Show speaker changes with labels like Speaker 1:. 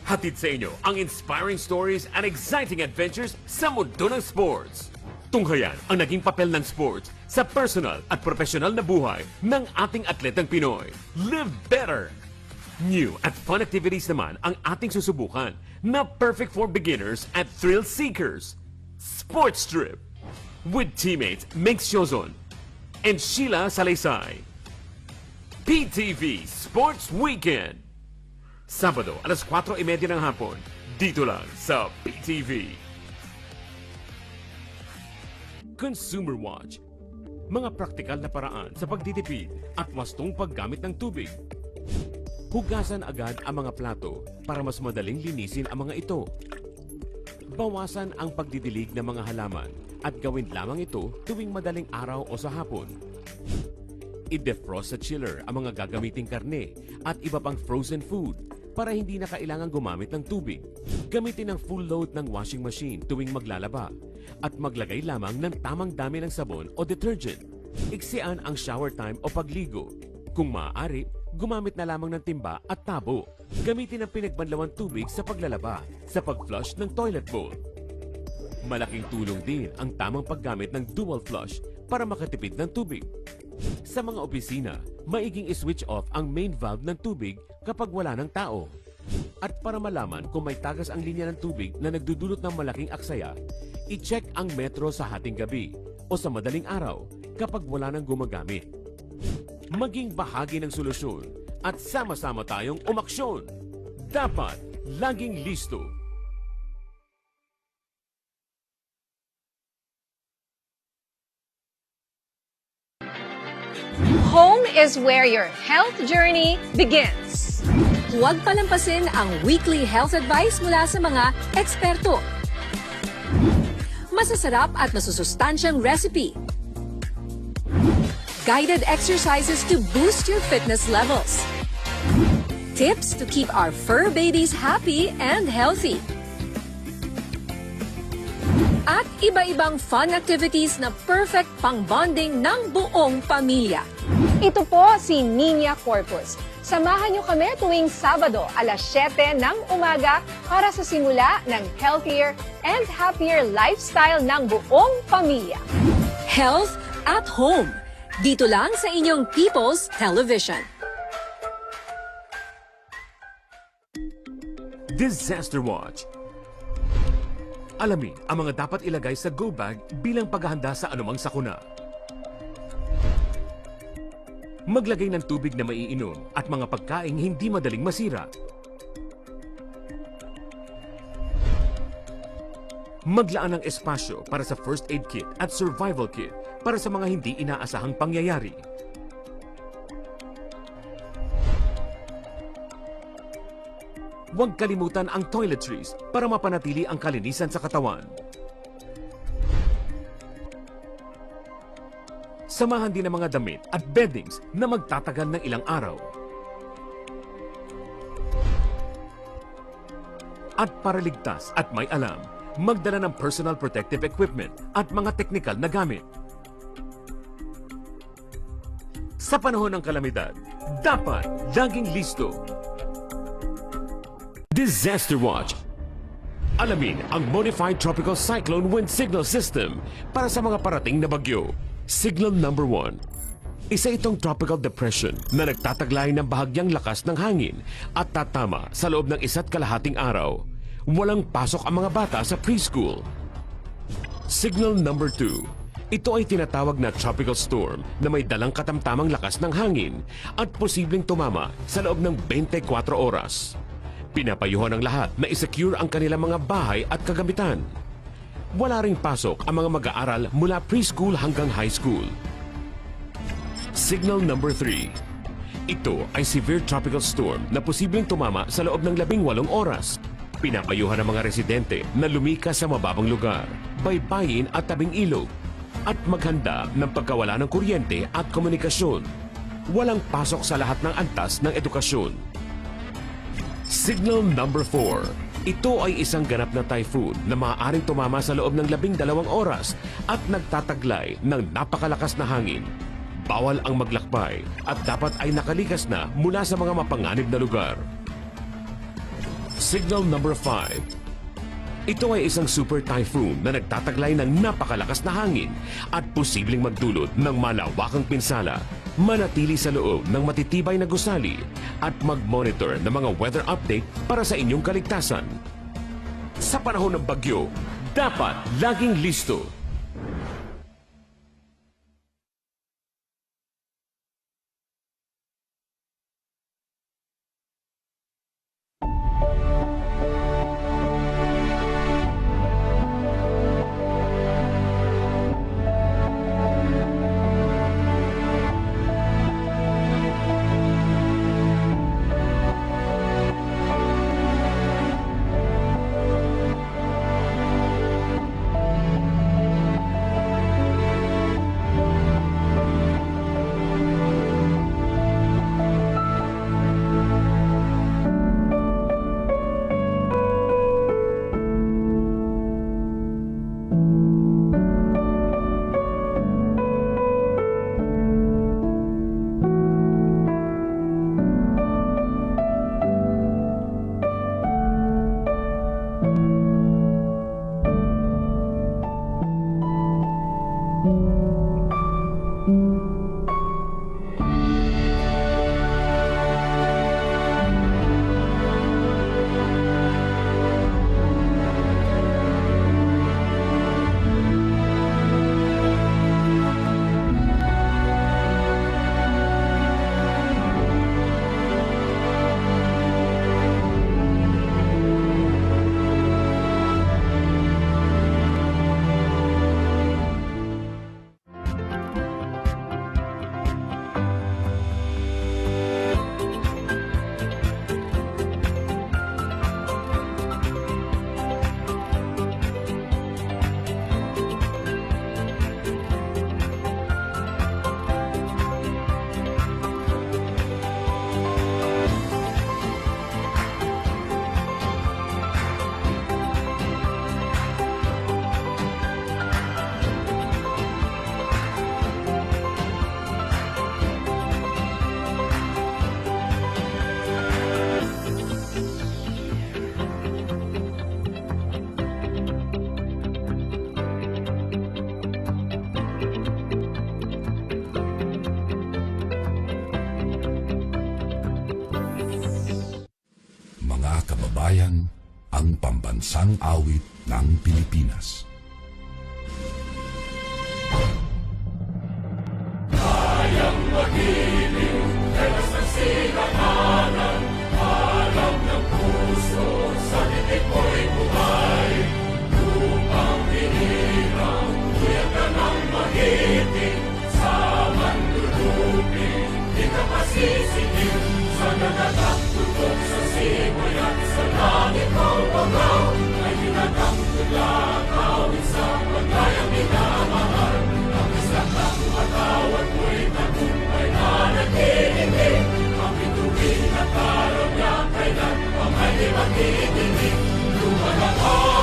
Speaker 1: Hatid sa inyo ang inspiring stories and exciting adventures sa mundo ng sports. Tunghayan ang naging papel ng sports sa personal at profesional na buhay ng ating atletang Pinoy. Live better! New at fun activities naman ang ating susubukan na perfect for beginners at thrill seekers. Sports Trip with teammates Mix Siozon and Sheila Salaysay. PTV Sports Weekend. Sabado, alas 4:30 ng hapon, dito lang sa PTV. Consumer Watch. Mga praktikal na paraan sa pagtitipid at wastong paggamit ng tubig. Hugasan agad ang mga plato para mas madaling linisin ang mga ito. Bawasan ang pagdidilig ng mga halaman at gawin lamang ito tuwing madaling araw o sa hapon. I-defrost sa chiller ang mga gagamiting karne at iba pang frozen food para hindi na kailangan gumamit ng tubig. Gamitin ang full load ng washing machine tuwing maglalaba at maglagay lamang ng tamang dami ng sabon o detergent. Iksian ang shower time o pagligo. Kung maaari, gumamit na lamang ng timba at tabo. Gamitin ang pinagbanlawang tubig sa paglalaba, sa pag-flush ng toilet bowl. Malaking tulong din ang tamang paggamit ng dual flush para makatipid ng tubig. Sa mga opisina, maiging i-switch off ang main valve ng tubig kapag wala ng tao. At para malaman kung may tagas ang linya ng tubig na nagdudulot ng malaking aksaya, i-check ang metro sa hating gabi o sa madaling araw kapag wala nang gumagamit. Maging bahagi ng solusyon at sama-sama tayong umaksyon. Dapat laging listo.
Speaker 2: Home is where your health journey begins.
Speaker 3: Huwag palampasin ang weekly health advice mula sa mga eksperto. Masasarap at masusustansyang recipe. Guided exercises to boost your fitness levels. Tips to keep our fur babies happy and healthy. At iba-ibang fun activities na perfect pang-bonding ng buong pamilya.
Speaker 2: Ito po si Nina Corpus. Samahan niyo kami tuwing Sabado, alas 7 ng umaga para sa simula ng healthier and happier lifestyle ng buong pamilya.
Speaker 3: Health at Home. Dito lang sa inyong People's Television.
Speaker 1: Disaster Watch. Alamin ang mga dapat ilagay sa go bag bilang paghahanda sa anumang sakuna. Maglagay ng tubig na maiinom at mga pagkaing hindi madaling masira. Maglaan ng espasyo para sa first aid kit at survival kit para sa mga hindi inaasahang pangyayari. Huwag kalimutan ang toiletries para mapanatili ang kalinisan sa katawan. Samahan din ang mga damit at beddings na magtatagal ng ilang araw. At para ligtas at may alam, magdala ng personal protective equipment at mga teknikal na gamit. Sa panahon ng kalamidad, dapat laging listo. Disaster Watch. Alamin ang Modified Tropical Cyclone Wind Signal System para sa mga parating na bagyo. Signal number 1. Isa itong tropical depression na nagtataglay ng bahagyang lakas ng hangin at tatama sa loob ng 1.5 araw. Walang pasok ang mga bata sa preschool. Signal number 2. Ito ay tinatawag na tropical storm na may dalang katamtamang lakas ng hangin at posibleng tumama sa loob ng 24 oras. Pinapayuhan ng lahat na isecure ang kanilang mga bahay at kagamitan. Wala ring pasok ang mga mag-aaral mula preschool hanggang high school. Signal number 3. Ito ay severe tropical storm na posibleng tumama sa loob ng 18 oras. Pinapayuhan ng mga residente na lumikas sa mababang lugar, baybayin at tabing ilog, at maghanda ng pagkawala ng kuryente at komunikasyon. Walang pasok sa lahat ng antas ng edukasyon. Signal number 4. Ito ay isang ganap na typhoon na maaaring tumama sa loob ng 12 oras at nagtataglay ng napakalakas na hangin. Bawal ang maglakbay at dapat ay nakalikas na mula sa mga mapanganib na lugar. Signal number 5. Ito ay isang super typhoon na nagtataglay ng napakalakas na hangin at posibleng magdulot ng malawakang pinsala. Manatili sa loob ng matitibay na gusali at mag-monitor ng mga weather update para sa inyong kaligtasan. Sa panahon ng bagyo, dapat laging listo.
Speaker 4: Kababayan, ang pambansang awit ng Pilipinas.
Speaker 5: Kayang magiliw, dalas ng sinakanan, alam ng puso, sa titik mo'y buhay. Lupang tinirang, tuyag ka ng magiting, sa manlulupin, di ka pasisitin, sa nagatak tutok sa simoy at sa langit mo pagaw, ay hinagang tulakaw, sa paglayang minamahal, ang isang at mo'y tagumpay na naghihindig, ang bituin at araw niya kailan, ang ay di maghihindig, lumalakay.